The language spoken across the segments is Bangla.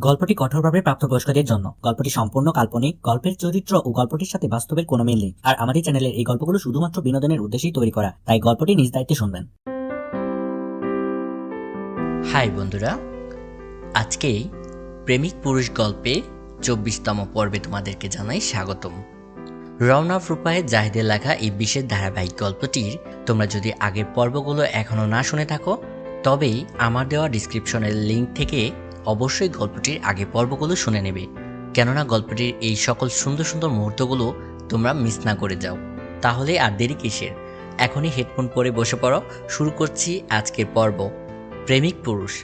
গল্পটি কঠোরভাবে প্রাপ্তবয়স্কদের জন্য। গল্পটি সম্পূর্ণ কাল্পনিক, গল্পের চরিত্র ও গল্পটির সাথে বাস্তবের কোনো মিল নেই। আর আমাদের চ্যানেলের এই গল্পগুলো শুধুমাত্র বিনোদনের উদ্দেশ্যেই তৈরি করা, তাই গল্পটি নিজ দায়িত্বে শুনবেন। হাই বন্ধুরা, আজকে প্রেমিক পুরুষ গল্পে 24তম পর্বে তোমাদেরকে জানাই স্বাগতম। রওনা রূপায়ের জাহিদের লেখা এই বিশেষ ধারাবাহিক গল্পটির তোমরা যদি আগের পর্বগুলো এখনও না শুনে থাকো, তবেই আমার দেওয়া ডিসক্রিপশনের লিঙ্ক থেকে অবশ্যই গল্পটির আগের পর্বগুলো শুনে নেবে, কেননা গল্পটির এই সকল সুন্দর সুন্দর মুহূর্তগুলো তোমরা মিস না করে যাও। তাহলে আর দেরি কিসের, এখনই হেডফোন পরে বসে পড়ো। শুরু করছি আজকের পর্ব, প্রেমিক পুরুষ,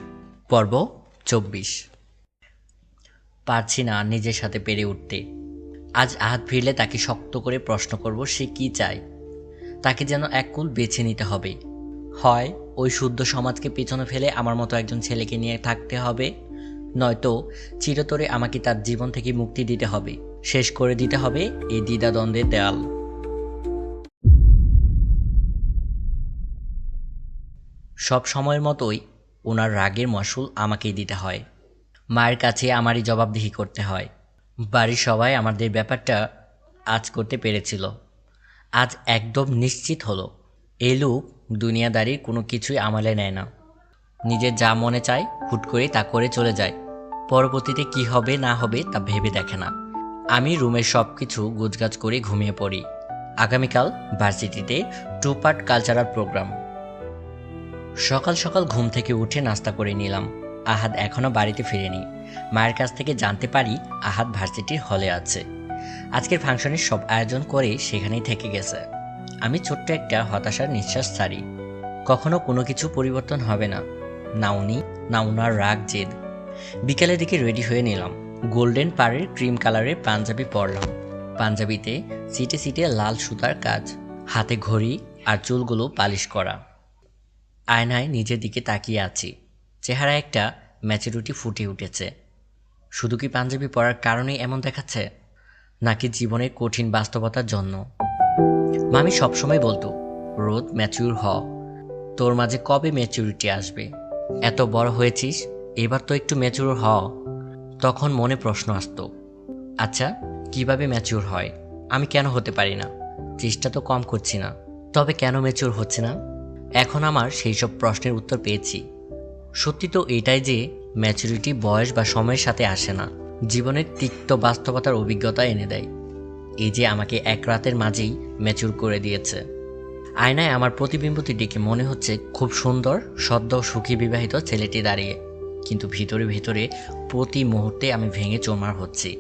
পর্ব 24। পারছি না নিজের সাথে পেরে উঠতে। আজ আহাত ফিরলে তাকে শক্ত করে প্রশ্ন করব সে কি চায়। তাকে যেন এক কুল বেছে নিতে হবে। হয় ওই শুদ্ধ সমাজকে পেছনে ফেলে আমার মতো একজন ছেলেকে নিয়ে থাকতে হবে, নয়তো চিরতরে আমাকে তার জীবন থেকে মুক্তি দিতে হবে, শেষ করে দিতে হবে এই দ্বিধাদ্বন্দ্বের দেয়াল। সব সময়ের মতোই ওনার রাগের মাসুল আমাকেই দিতে হয়। মায়ের কাছে আমারই জবাবদিহি করতে হয়। বাড়ির সবাই আমাদের ব্যাপারটা আজ করতে পেরেছিল, আজ একদম নিশ্চিত হলো এই লোক দুনিয়াদারির কোনো কিছুই আমলে নেয় না। নিজের যা মনে চায় হুট করে তা করে চলে যায়, পরবর্তীতে কি হবে না হবে তা ভেবে দেখে না। আমি রুমের সব কিছু গোছগাছ করে ঘুমিয়ে পড়ি। আগামীকাল ভার্সিটিতে 2 পার্ট কালচারাল প্রোগ্রাম। সকাল সকাল ঘুম থেকে উঠে নাস্তা করে নিলাম। আহাদ এখনও বাড়িতে ফিরেনি। মায়ের কাছ থেকে জানতে পারি আহাদ ভার্সিটির হলে আছে। আজকের ফাংশনের সব আয়োজন করে সেখানেই থেকে গেছে। আমি ছোট্ট একটা হতাশার নিঃশ্বাস ছাড়ি। কখনো কোনো কিছু পরিবর্তন হবে না, না উনি না উনার রাগ জেদ। বিকালের দিকে রেডি হয়ে নিলাম। গোল্ডেন পাড়ের ক্রিম কালারের পাঞ্জাবি পরলাম। পাঞ্জাবিতে সিটে সিটে লাল সুতার কাজ, হাতে ঘড়ি আর চুলগুলো পালিশ করা। আয়নায় নিজের দিকে তাকিয়ে আছি। চেহারা একটা ম্যাচুরিটি ফুটে উঠেছে। শুধু কি পাঞ্জাবি পরার কারণেই এমন দেখাচ্ছে, নাকি জীবনের কঠিন বাস্তবতার জন্য? মামি সবসময় বলতো, রোদ ম্যাচিউর হ, তোর মাঝে কবে ম্যাচুরিটি আসবে? এত বড় হয়েছিস, এবার তো একটু ম্যাচিউর হ। তখন মনে প্রশ্ন আসতো, আচ্ছা কিভাবে ম্যাচিউর হয়? আমি কেন হতে পারি না? চেষ্টা তো কম করছি না, তবে কেন ম্যাচিউর হচ্ছে না? এখন আমার সেই সব প্রশ্নের উত্তর পেয়েছি। সত্যি তো এটাই যে ম্যাচুরিটি বয়স বা সময়ের সাথে আসে না, জীবনের তিক্ত বাস্তবতার অভিজ্ঞতা এনে দেয়। এই যে আমাকে এক রাতের মাঝেই ম্যাচুর করে দিয়েছে। আয়নায় আমার প্রতিবিম্বটি দেখে মনে হচ্ছে খুব সুন্দর, সদ্য সুখী বিবাহিত ছেলেটি দাঁড়িয়ে, কিন্তু ভিতরে ভিতরে প্রতি মুহূর্তে আমি ভেঙে চোরমার হচ্ছি।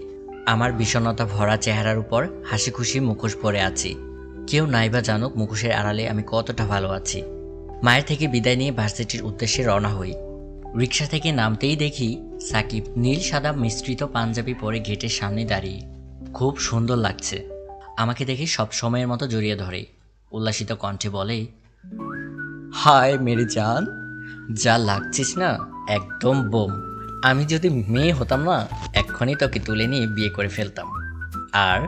আমার বিষণ্ণতা ভরা চেহারার উপর হাসি খুশি মুখোশ পরে আছি। কেউ নাইবা জানুক মুখোশের আড়ালে আমি কতটা ভালো আছি। মায়ের থেকে বিদায় নিয়ে ভার্সিটির উদ্দেশ্যে রওনা হই। রিক্সা থেকে নামতেই দেখি সাকিব নীল সাদা মিশ্রিত পাঞ্জাবি পরে গেটের সামনে দাঁড়িয়ে। খুব সুন্দর লাগছে। আমাকে দেখে সব সময়ের মতো জড়িয়ে ধরে, উল্লাসিত কণ্ঠে বলে, হায় মেরে জান, যা লাগছিস না একদম বোম। আমি যদি মেয়ে হতাম না, এক্ষুনি তোকে তুলে নিয়ে বিয়ে করে ফেলতাম। আর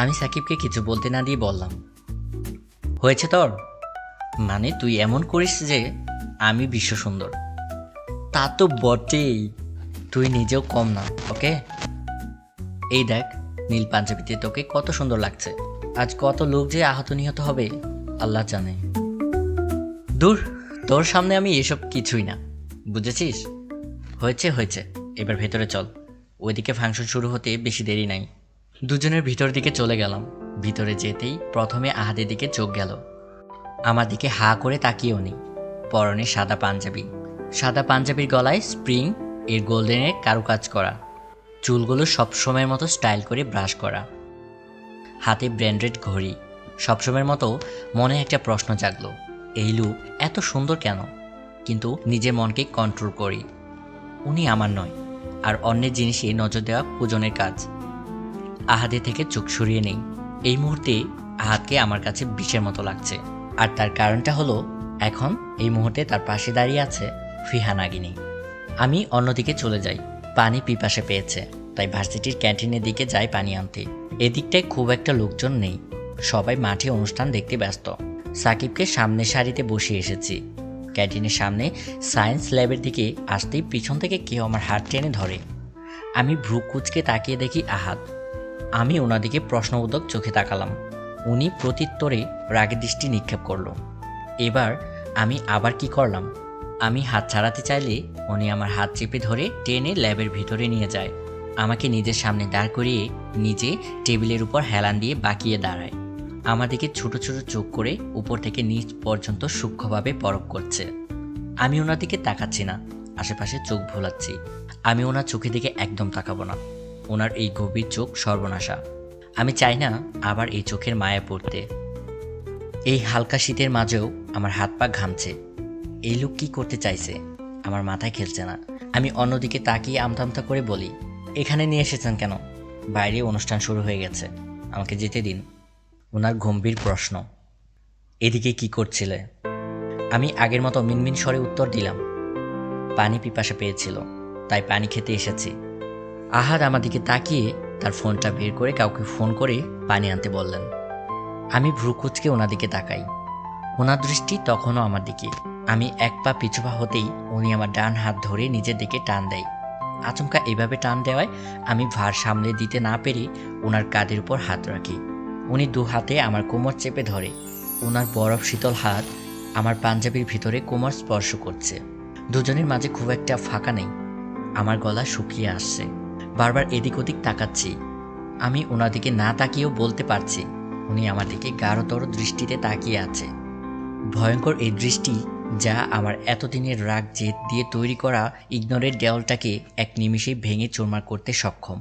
আমি সাকিবকে কিছু বলতে না দিয়ে বললাম, হয়েছে তোর? মানে তুই এমন করিস যে আমি বিশ্ব সুন্দর। তা তো বটেই, তুই নিজেও কম না। ওকে, এই দেখ নীল পাঞ্জাবিতে তোকে কত সুন্দর লাগছে। আজ কত লোক যে আহত নিহত হবে আল্লাহ জানে। দূর, তোর সামনে আমি এসব কিছুই না, বুঝেছিস? হয়েছে হয়েছে, এবার ভেতরে চল। ওইদিকে ফাংশন শুরু হতে বেশি দেরি নাই। দুজনের ভিতর দিকে চলে গেলাম। ভিতরে যেতেই প্রথমে আহাদের দিকে চোখ গেল। আমার দিকে হা করে তাকিয়েও নেই। পরনে সাদা পাঞ্জাবি, সাদা পাঞ্জাবির গলায় স্প্রিং এর গোল্ডেনের কারুকাজ করা, চুলগুলো সবসময়ের মতো স্টাইল করে ব্রাশ করা, হাতে ব্র্যান্ডেড ঘড়ি। সবসময়ের মতো মনে একটা প্রশ্ন জাগলো, এই লোক এত সুন্দর কেন? কিন্তু নিজের মনকে কন্ট্রোল করি। উনি আমার নয়, আর অন্যের জিনিসে নজর দেওয়া পূজনের কাজ। আহাদের থেকে চোখ সরিয়ে নেই। এই মুহূর্তে আহাদকে আমার কাছে বিষের মতো লাগছে। আর তার কারণটা হলো, এখন এই মুহূর্তে তার পাশে দাঁড়িয়ে আছে ফিহা নাগিনী। আমি অন্যদিকে চলে যাই। পানি পিপাসে পেয়েছে, তাই ভার্সিটির ক্যান্টিনের দিকে যাই পানি আনতে। এদিকটায় খুব একটা লোকজন নেই, সবাই মাঠে অনুষ্ঠান দেখতে ব্যস্ত। সাকিবকে সামনের সারিতে বসিয়ে এসেছি। ক্যান্টিনের সামনে সায়েন্স ল্যাবের দিকে আসতেই পিছন থেকে কেউ আমার হাত টেনে ধরে। আমি ভ্রু কুঁচকে তাকিয়ে দেখি আহাদ। আমি ওনার দিকে প্রশ্নবোধক চোখে তাকালাম। উনি প্রত্যুত্তরে রাগের দৃষ্টি নিক্ষেপ করলো। এবার আমি আবার কি করলাম? আমি হাত ছাড়াতে চাইলে উনি আমার হাত চেপে ধরে টেনে ল্যাবের ভিতরে নিয়ে যায়। আমাকে নিজের সামনে দাঁড় করিয়ে নিজে টেবিলের উপর হেলান দিয়ে বাঁকিয়ে দাঁড়ায়। আমার দিকে ছোট ছোট চোখ করে উপর থেকে নিচ পর্যন্ত সূক্ষ্মভাবে পরখ করছে। আমি ওনার দিকে তাকাচ্ছি না, আশেপাশে চোখ ভোলাচ্ছি। আমি ওনার চোখের দিকে একদম তাকাবো না। ওনার এই গভীর চোখ সর্বনাশা। আমি চাই না আবার এই চোখের মায়া পড়তে। এই হালকা শীতের মাঝেও আমার হাত পা ঘামছে। এই লোক কি করতে চাইছে আমার মাথায় খেলছে না। আমি অন্যদিকে তাকিয়ে আমতা করে বলি, এখানে নিয়ে এসেছেন কেন? বাইরে অনুষ্ঠান শুরু হয়ে গেছে, আমাকে যেতে দিন। ওনার গম্ভীর প্রশ্ন, এদিকে কি করছিলে? আমি আগের মতো মিনমিন স্বরে উত্তর দিলাম, পানি পিপাসা পেয়েছিল, তাই পানি খেতে এসেছি। আহাদ আমার দিকে তাকিয়ে তার ফোনটা বের করে কাউকে ফোন করে পানি আনতে বললেন। আমি ভ্রু কুঁচকে ওনার দিকে তাকাই। ওনার দৃষ্টি তখনও আমার দিকে। আমি এক পা পিছু পা হতেই উনি আমার ডান হাত ধরে নিজের দিকে টান দেয়। আচমকা এভাবে টান দেওয়ায় আমি ভার সামলে দিতে না পেরে ওনার কাঁধের উপর হাত রাখি। উনি দু হাতে আমার কোমর চেপে ধরে। ওনার বরফ শীতল হাত আমার পাঞ্জাবির ভিতরে কোমর স্পর্শ করছে। দুজনের মাঝে খুব একটা ফাঁকা নেই। আমার গলা শুকিয়ে আসছে। বারবার এদিক ওদিক তাকাচ্ছি। আমি ওনার দিকে না তাকিয়েও বলতে পারছি উনি আমার দিকে গাঢ়তর দৃষ্টিতে তাকিয়ে আছে। ভয়ঙ্কর এই দৃষ্টি, যা আমার এতদিনের রাগ জেদ দিয়ে তৈরি করা ইগনোরের দেওয়ালটাকে এক নিমিষেই ভেঙে চুরমার করতে সক্ষম।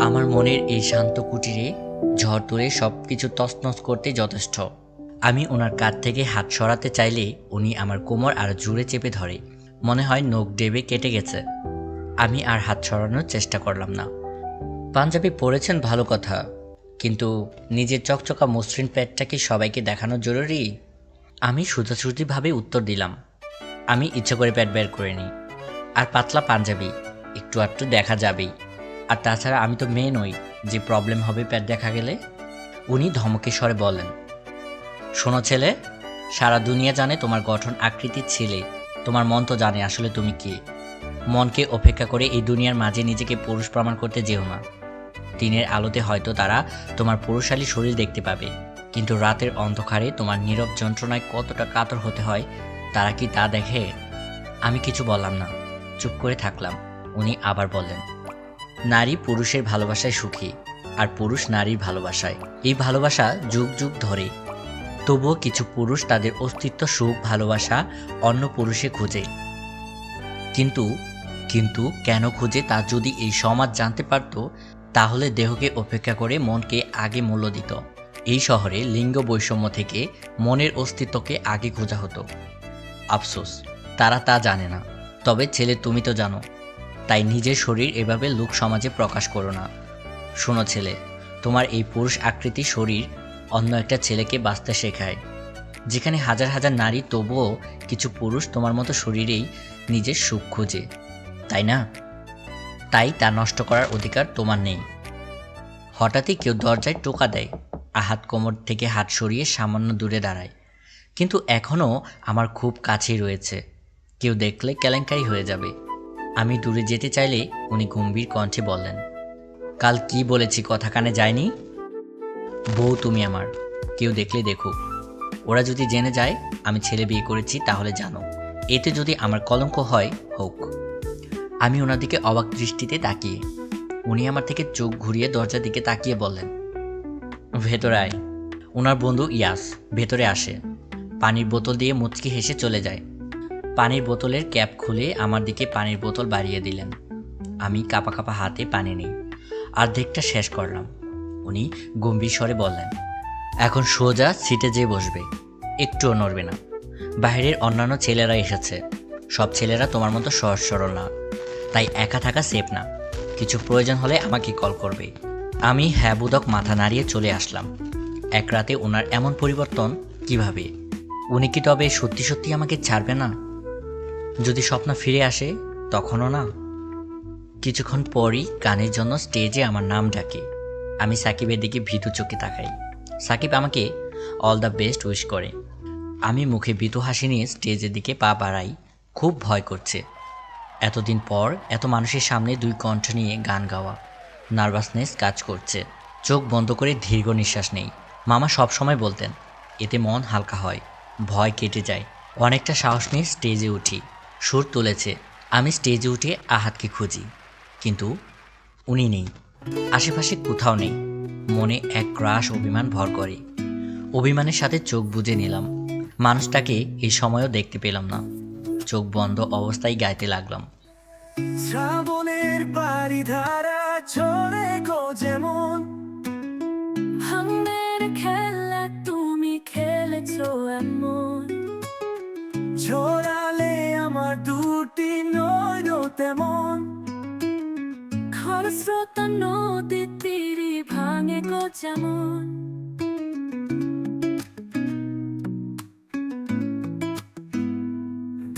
আমার মনের এই শান্ত কুটিরে ঝড় তুলে সব কিছু তছনছ করতে যথেষ্ট। আমি ওনার কাঁধ থেকে হাত সরাতে চাইলে উনি আমার কোমর আর জোরে চেপে ধরে। মনে হয় নখ ডেবে কেটে গেছে। আমি আর হাত সরানোর চেষ্টা করলাম না। পাঞ্জাবি পরেছেন ভালো কথা, কিন্তু নিজের চকচকা মসৃণ প্যাডটা কি সবাইকে দেখানো জরুরি? আমি সোজাসুজিভাবে উত্তর দিলাম, আমি ইচ্ছে করে প্যাড বের করিনি। আর পাতলা পাঞ্জাবি একটু আধটু দেখা যাবেই। আর তাছাড়া আমি তো মেয়ে নই যে প্রবলেম হবে প্যাড দেখা গেলে। উনি ধমকে স্বরে বলেন, শোনো ছেলে, সারা দুনিয়া জানে তোমার গঠন আকৃতির ছেলে। তোমার মন তো জানে আসলে তুমি কে। মনকে উপেক্ষা করে এই দুনিয়ার মাঝে নিজেকে পুরুষ প্রমাণ করতে যেও না। দিনের আলোতে হয়তো তারা তোমার পুরুষালী শরীর দেখতে পাবে, কিন্তু রাতের অন্ধকারে তোমার নীরব যন্ত্রণায় কতটা কাতর হতে হয় তারা কি তা দেখে? আমি কিছু বললাম না, চুপ করে থাকলাম। উনি আবার বললেন, নারী পুরুষের ভালোবাসায় সুখী, আর পুরুষ নারীর ভালোবাসায়। এই ভালোবাসা যুগ যুগ ধরে। তবুও কিছু পুরুষ তাদের অস্তিত্ব, সুখ, ভালোবাসা অন্য পুরুষে খুঁজে। কিন্তু কিন্তু কেন খুঁজে তা যদি এই সমাজ জানতে পারত, তাহলে দেহকে উপেক্ষা করে মনকে আগে মূল্য দিত। এই শহরে লিঙ্গ বৈষম্য থেকে মনের অস্তিত্বকে আগে খোঁজা হতো। আফসোস, তারা তা জানে না। তবে ছেলে, তুমি তো জানো, তাই নিজের শরীর এভাবে লোক সমাজে প্রকাশ করো না। শোনো ছেলে, তোমার এই পুরুষ আকৃতির শরীর অন্য একটা ছেলেকে বাঁচতে শেখায়। যেখানে হাজার হাজার নারী, তবুও কিছু পুরুষ তোমার মতো শরীরেই নিজের সুখ খোঁজে, তাই না? তাই তা নষ্ট করার অধিকার তোমার নেই। হঠাৎই কেউ দরজায় টোকা দেয়। আহাত কোমর থেকে হাত সরিয়ে সামান্য দূরে দাঁড়ায়, কিন্তু এখনও আমার খুব কাছেই রয়েছে। কেউ দেখলে কেলেঙ্কারি হয়ে যাবে। আমি দূরে যেতে চাইলে উনি গম্ভীর কণ্ঠে বললেন, কাল কি বলেছি কথা কানে যায়নি? বউ তুমি আমার, কেউ দেখলে দেখুক। ওরা যদি জেনে যায় আমি ছেলে বিয়ে করেছি, তাহলে জানো, এতে যদি আমার কলঙ্ক হয় হোক। আমি ওনার দিকে অবাক দৃষ্টিতে তাকিয়ে। উনি আমার থেকে চোখ ঘুরিয়ে দরজার দিকে তাকিয়ে বললেন, ভেতরে আয়। ওনার বন্ধু ইয়াস ভেতরে আসে, পানির বোতল দিয়ে মুচকি হেসে চলে যায়। পানির বোতলের ক্যাপ খুলে আমার দিকে পানির বোতল বাড়িয়ে দিলেন। আমি কাঁপা কাঁপা হাতে পানি নেই, অর্ধেকটা শেষ করলাম। উনি গম্ভীর স্বরে বললেন, এখন সোজা সিটে যেয়ে বসবে, একটুও নড়বে না। বাইরের অন্যান্য ছেলেরা এসেছে, সব ছেলেরা তোমার মতো সহজ সরল না, তাই একা থাকা সেফ না। কিছু প্রয়োজন হলে আমাকে কল করবে। আমি হ্যাঁ বোধক মাথা নাড়িয়ে চলে আসলাম। এক রাতে ওনার এমন পরিবর্তন কিভাবে? উনি কি তবে সত্যি সত্যি আমাকে ছাড়বে না? যদি স্বপ্ন ফিরে আসে তখনও না। কিছুক্ষণ পরই গানের জন্য স্টেজে আমার নাম ডাকে। আমি সাকিবের দিকে ভীতু চোখে তাকাই। সাকিব আমাকে অল দ্য বেস্ট উইশ করে। আমি মুখে ভীতু হাসি নিয়ে স্টেজের দিকে পা বাড়াই। খুব ভয় করছে। এতদিন পর এত মানুষের সামনে দুই কণ্ঠ নিয়ে গান গাওয়া, নার্ভাসনেস কাজ করছে। চোখ বন্ধ করে দীর্ঘ নিঃশ্বাস নেই। মামা সবসময় বলতেন, এতে মন হালকা হয়, ভয় কেটে যায়। অনেকটা সাহস নিয়ে স্টেজে উঠি। সুর তুলেছে, আমি স্টেজে উঠে আহাতকে খুঁজি, কিন্তু উনি নেই, আশেপাশে কোথাও নেই। মনে এক ক্রাশ অভিমান ভর করে। অভিমানের সাথে চোখ বুজে নিলাম। মানুষটাকে এই সময়ও দেখতে পেলাম না। চোখ বন্ধ অবস্থায় গাইতে লাগলাম। শ্রাবণের বাড়িধারা চলে গো যেমন আমাদের খেলা তুমি খেলেছো এমন, ছড়ালে আমার দুটি নয়ন তেমন খরস্রোতা নদীর তীরে ভাঙে গো যেমন।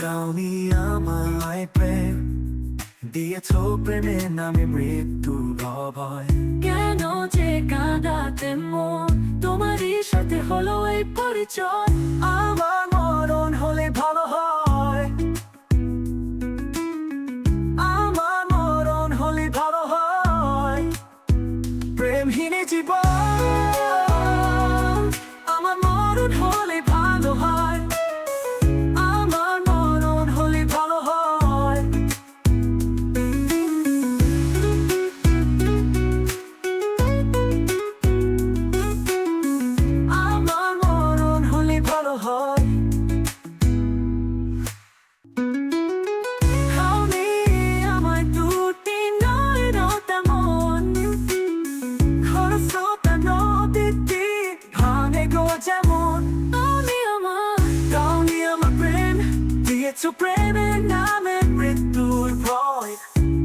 দাওনি আমায় প্রেম দিয়েছ প্রেমের নামে মৃত্যু ভয় কেন যে কাঁদাতে মন, তোমারই সাথে হলো এই পরিচয়। আমার মরণ হলে ভালো হয়, আমার মরণ হলে ভালো হয়। প্রেমহীনে জীবন আমার মরণ হলে ভালো হয়, আমার মরণ হলে ভালো হয়। আমার মরণ হলে ভালো হয়। খাওনি আমায় দুটি নয়ন তেমন, খরস্রোতা নদীর তীর ভাঙে গো যেমন। দাওনি আমার প্রেম দিয়েছ প্রেমের নামে মৃত্যুর ভয়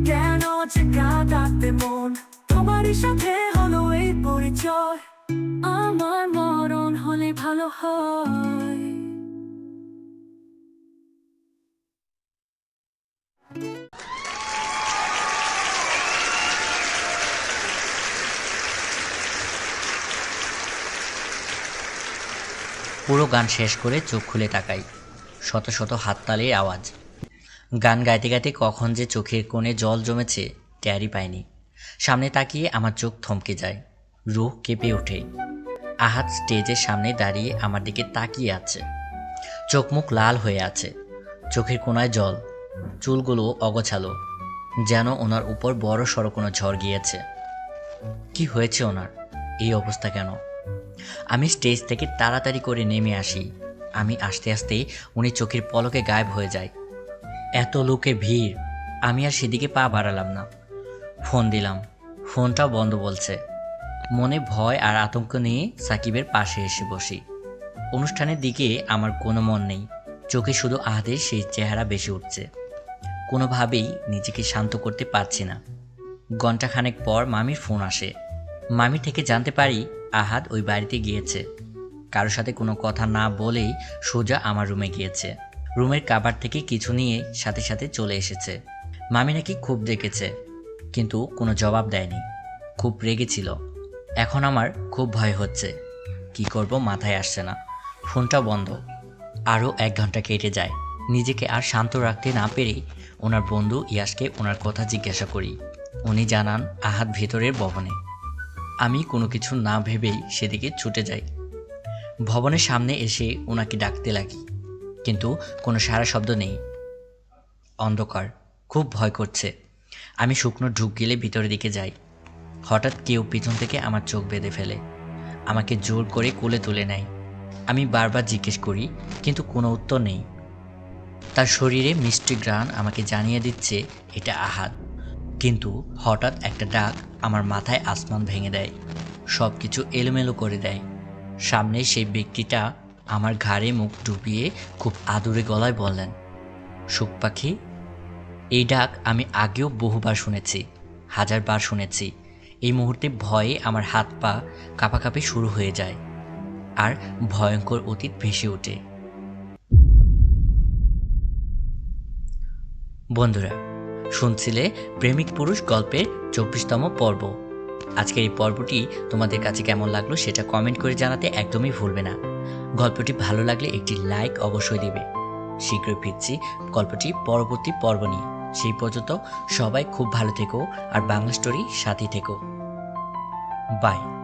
কেন যে কাঁদাতে মন, তোমারই সাথে হলো এই পরিচয়। আমার মরণ হলে ভালো হয়। পুরো গান শেষ করে চোখ খুলে তাকাই, শত শত হাততালির আওয়াজ। গান গাইতে গাইতে কখন যে চোখের কোণে জল জমেছে টেরই পাইনি। সামনে তাকিয়ে আমার চোখ থমকে যায়, রুহ কেঁপে ওঠে। আহাত স্টেজের সামনে দাঁড়িয়ে আমার দিকে তাকিয়ে আছে। চোখ মুখ লাল হয়ে আছে, চোখের কোণায় জল, চুলগুলো অগোছালো, যেন ওনার উপর বড় সড়ো কোনো ঝড় গিয়েছে। কি হয়েছে ওনার, এই অবস্থা কেন? আমি স্টেজ থেকে তাড়াতাড়ি করে নেমে আসি। আমি আস্তে আস্তে উনি চোখের পলকে গায়েব হয়ে যায়। এত লোকের ভিড়, আমি আর সেদিকে পা বাড়ালাম না। ফোন দিলাম, ফোনটাও বন্ধ বলছে। মনে ভয় আর আতঙ্ক নিয়ে সাকিবের পাশে এসে বসি। অনুষ্ঠানের দিকে আমার কোনো মন নেই, চোখে শুধু আহাদের সেই চেহারা বেশি উঠছে। কোনোভাবেই নিজেকে শান্ত করতে পারছি না। ঘণ্টাখানেক পর মামির ফোন আসে। মামি থেকে জানতে পারি আহাদ ওই বাড়িতে গিয়েছে। কারোর সাথে কোনো কথা না বলেই সোজা আমার রুমে গিয়েছে। রুমের কাভার থেকে কিছু নিয়ে সাথে সাথে চলে এসেছে। মামি নাকি খুব ডেকেছে, কিন্তু কোনো জবাব দেয়নি। খুব রেগেছিল। এখন আমার খুব ভয় হচ্ছে, কি করব মাথায় আসছে না। ফোনটা বন্ধ। আরও 1 ঘন্টা কেটে যায়। নিজেকে আর শান্ত রাখতে না পেরে ওনার বন্ধু ইয়াসকে ওনার কথা জিজ্ঞাসা করি। উনি জানান আহাদ ভেতরের ভবনে। আমি কোনো কিছু না ভেবেই সেদিকে ছুটে যাই। ভবনের সামনে এসে ওনাকে ডাকতে লাগি, কিন্তু কোনো সাড়া শব্দ নেই। অন্ধকার, খুব ভয় করছে। আমি শুকনো ঢুক গেলে ভিতরের দিকে যাই। হঠাৎ কেউ পিছন থেকে আমার চোখ বেঁধে ফেলে, আমাকে জোর করে কোলে তুলে নেয়। আমি বারবার জিজ্ঞেস করি, কিন্তু কোনো উত্তর নেই। তার শরীরে মিষ্টি ঘ্রাণ আমাকে জানিয়ে দিচ্ছে এটা আহাদ। কিন্তু হঠাৎ একটা ডাক আমার মাথায় আসমান ভেঙে দেয়, সব কিছু এলোমেলো করে দেয়। সামনে সেই ব্যক্তিটা আমার ঘাড়ে মুখ ডুবিয়ে খুব আদুরে গলায় বললেন, সুখ পাখি। এই ডাক আমি আগেও বহুবার শুনেছি, 1000 বার শুনেছি। এই মুহূর্তে ভয়ে আমার হাত পা কাঁপাকাঁপি শুরু হয়ে যায়, আর ভয়ঙ্কর অতীত ভেসে ওঠে। বন্ধুরা, শুনছিলে প্রেমিক পুরুষ গল্পের 24তম পর্ব। আজকের এই পর্বটি তোমাদের কাছে কেমন লাগলো সেটা কমেন্ট করে জানাতে একদমই ভুলবে না। গল্পটি ভালো লাগলে একটি লাইক অবশ্যই দিবে। শীঘ্রই ফিরছি গল্পটি পরবর্তী পর্ব নিয়ে। সেই পর্যন্ত সবাই খুব ভালো থেকো আর বাংলা স্টোরি সাথী থেকো। বাই।